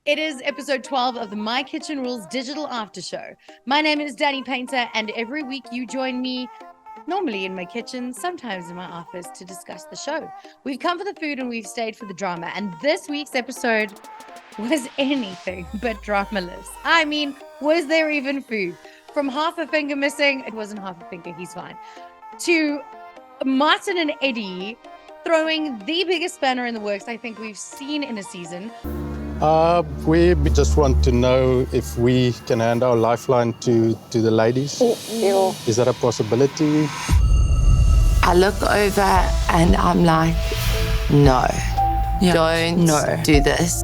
It is episode 12 of the My Kitchen Rules digital after show. My name is Danny Painter, and every week you join me, normally in my kitchen, sometimes in my office, to discuss the show. We've come for the food and we've stayed for the drama, and this week's episode was anything but dramaless. I mean, was there even food? From half a finger missing, it wasn't half a finger, he's fine, to Martin and Eddie throwing the biggest spanner in the works I think we've seen in a season. We just want to know if we can hand our lifeline to the ladies. Is that a possibility? I look over and I'm like, no, don't do this.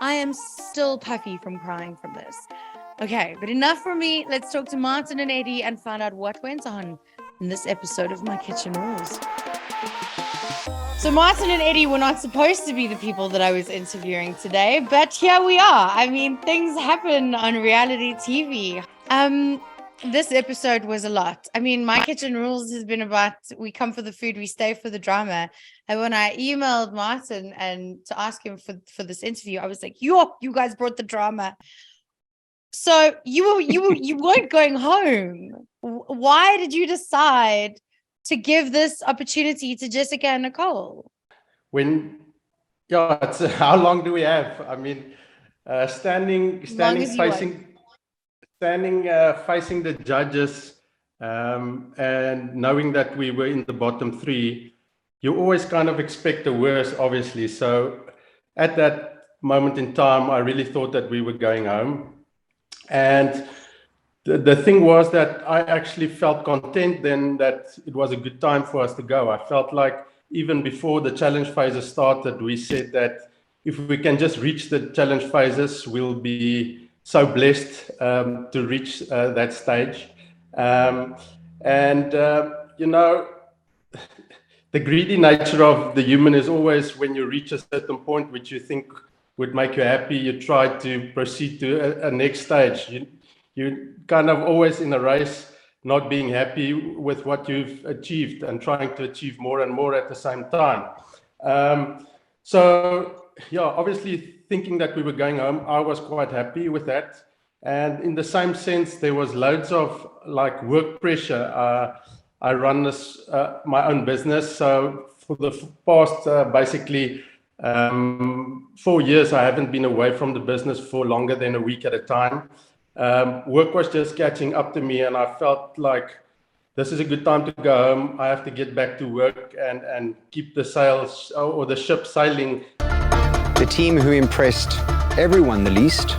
I am still puffy from crying from this. Okay, but enough from me. Let's talk to Martin and Eddie and find out what went on in this episode of My Kitchen Rules. So Martin and Eddie were not supposed to be the people that I was interviewing today, but here we are. I mean, things happen on reality TV. This episode was a lot. I mean, My Kitchen Rules has been about we come for the food, we stay for the drama. And when I emailed Martin and to ask him for this interview, I was like, you guys brought the drama. So you weren't going home. Why did you decide to give this opportunity to Jessica and Nicole? How long do we have? I mean, standing facing the judges, and knowing that we were in the bottom three, you always kind of expect the worst, obviously. So at that moment in time, I really thought that we were going home. And the thing was that I actually felt content then that it was a good time for us to go. I felt like even before the challenge phases started, we said that if we can just reach the challenge phases, we'll be so blessed to reach that stage. The greedy nature of the human is always when you reach a certain point which you think would make you happy, you try to proceed to a next stage. You're kind of always in a race, not being happy with what you've achieved and trying to achieve more and more at the same time. Obviously thinking that we were going home, I was quite happy with that. And in the same sense, there was loads of like work pressure. I run this my own business. So for the past 4 years, I haven't been away from the business for longer than a week at a time. Work was just catching up to me, and I felt like this is a good time to go home. I have to get back to work and keep the sails or the ship sailing. The team who impressed everyone the least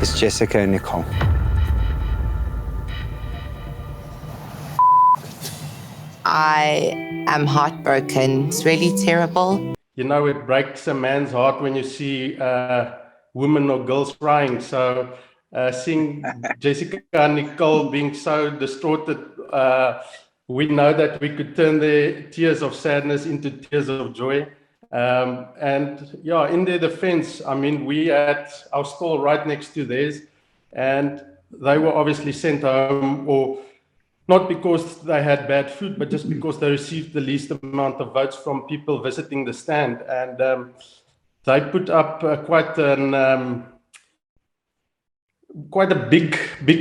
is Jessica and Nicole. I am heartbroken. It's really terrible. You know, it breaks a man's heart when you see women or girls crying. So seeing Jessica and Nicole being so distorted, we know that we could turn their tears of sadness into tears of joy. In their defense, I mean, we had our stall right next to theirs, and they were obviously sent home, or not because they had bad food, but just because they received the least amount of votes from people visiting the stand. And they put up quite a big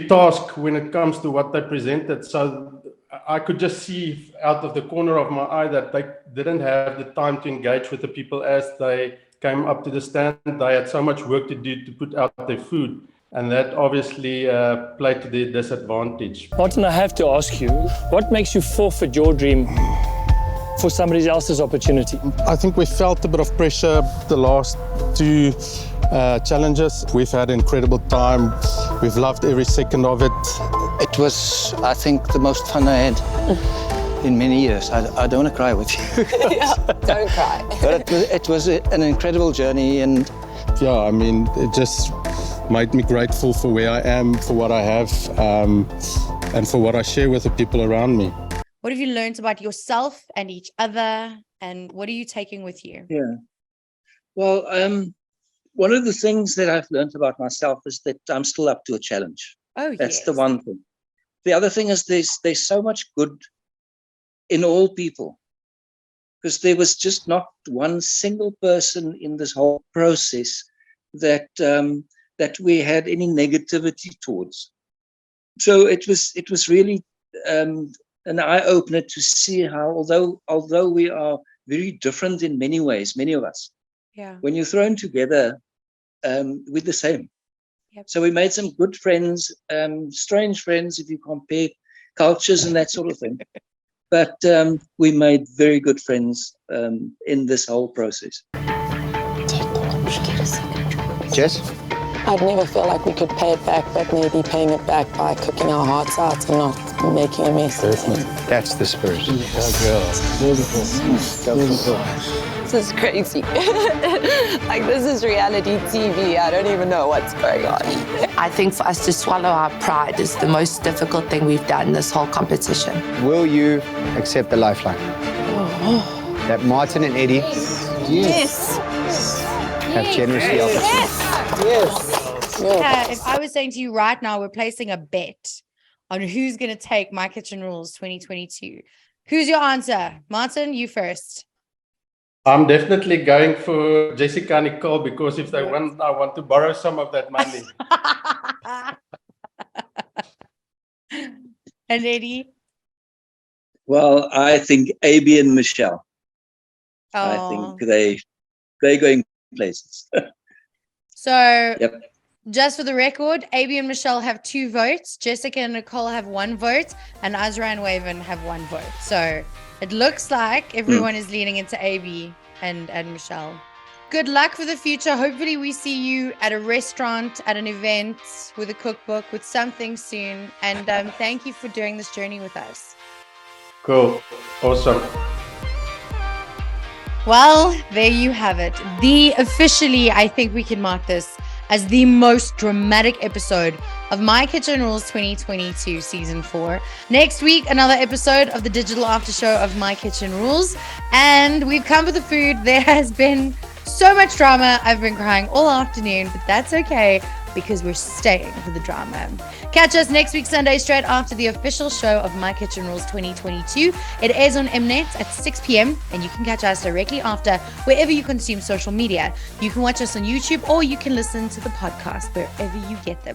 task when it comes to what they presented. So I could just see out of the corner of my eye that they didn't have the time to engage with the people as they came up to the stand. They had so much work to do to put out their food. And that obviously played to their disadvantage. Martin, I have to ask you, what makes you forfeit your dream for somebody else's opportunity? I think we felt a bit of pressure the last two challenges. We've had an incredible time. We've loved every second of it. It was, I think, the most fun I had in many years. I don't want to cry with you. Yeah, don't cry. But it was an incredible journey. And yeah, I mean, it just made me grateful for where I am, for what I have, and for what I share with the people around me. What have you learned about yourself and each other, and what are you taking with you? Yeah. Well, one of the things that I've learned about myself is that I'm still up to a challenge. Oh, That's yes. the one thing. The other thing is there's so much good in all people. because there was just not one single person in this whole process that that we had any negativity towards. So it was really an eye-opener to see how, although we are very different in many ways, many of us, when you're thrown together, we're the same. Yep. So we made some good friends, strange friends if you compare cultures and that sort of thing. But we made very good friends in this whole process. Jess? I'd never feel like we could pay it back, but maybe paying it back by cooking our hearts out and not making a mess. That's the spirit. This is crazy. Like, this is reality TV. I don't even know what's going on. I think for us to swallow our pride is the most difficult thing we've done this whole competition. Will you accept the lifeline? That Martin and Eddie Yes. have generously offered. Yes. Yeah, if I was saying to you right now, we're placing a bet on who's going to take My Kitchen Rules 2022. Who's your answer? Martin, you first. I'm definitely going for Jessica and Nicole, because if they win, I want to borrow some of that money. And Eddie? Well, I think AB and Michelle. Oh. I think they're going places. So, Yep. just for the record, AB and Michelle have 2 votes. Jessica and Nicole have 1 vote. And Azra and Waven have 1 vote. So, it looks like everyone is leaning into AB and Michelle. Good luck for the future. Hopefully we see you at a restaurant, at an event, with a cookbook, with something soon. And thank you for doing this journey with us. Cool. Awesome. Well, there you have it. Officially, I think we can mark this as the most dramatic episode of My Kitchen Rules 2022 Season 4. Next week, another episode of the digital after show of My Kitchen Rules. And we've come for the food. There has been so much drama. I've been crying all afternoon, but that's okay because we're staying for the drama. Catch us next week, Sunday, straight after the official show of My Kitchen Rules 2022. It airs on Mnet at 6 p.m. and you can catch us directly after wherever you consume social media. You can watch us on YouTube or you can listen to the podcast wherever you get them.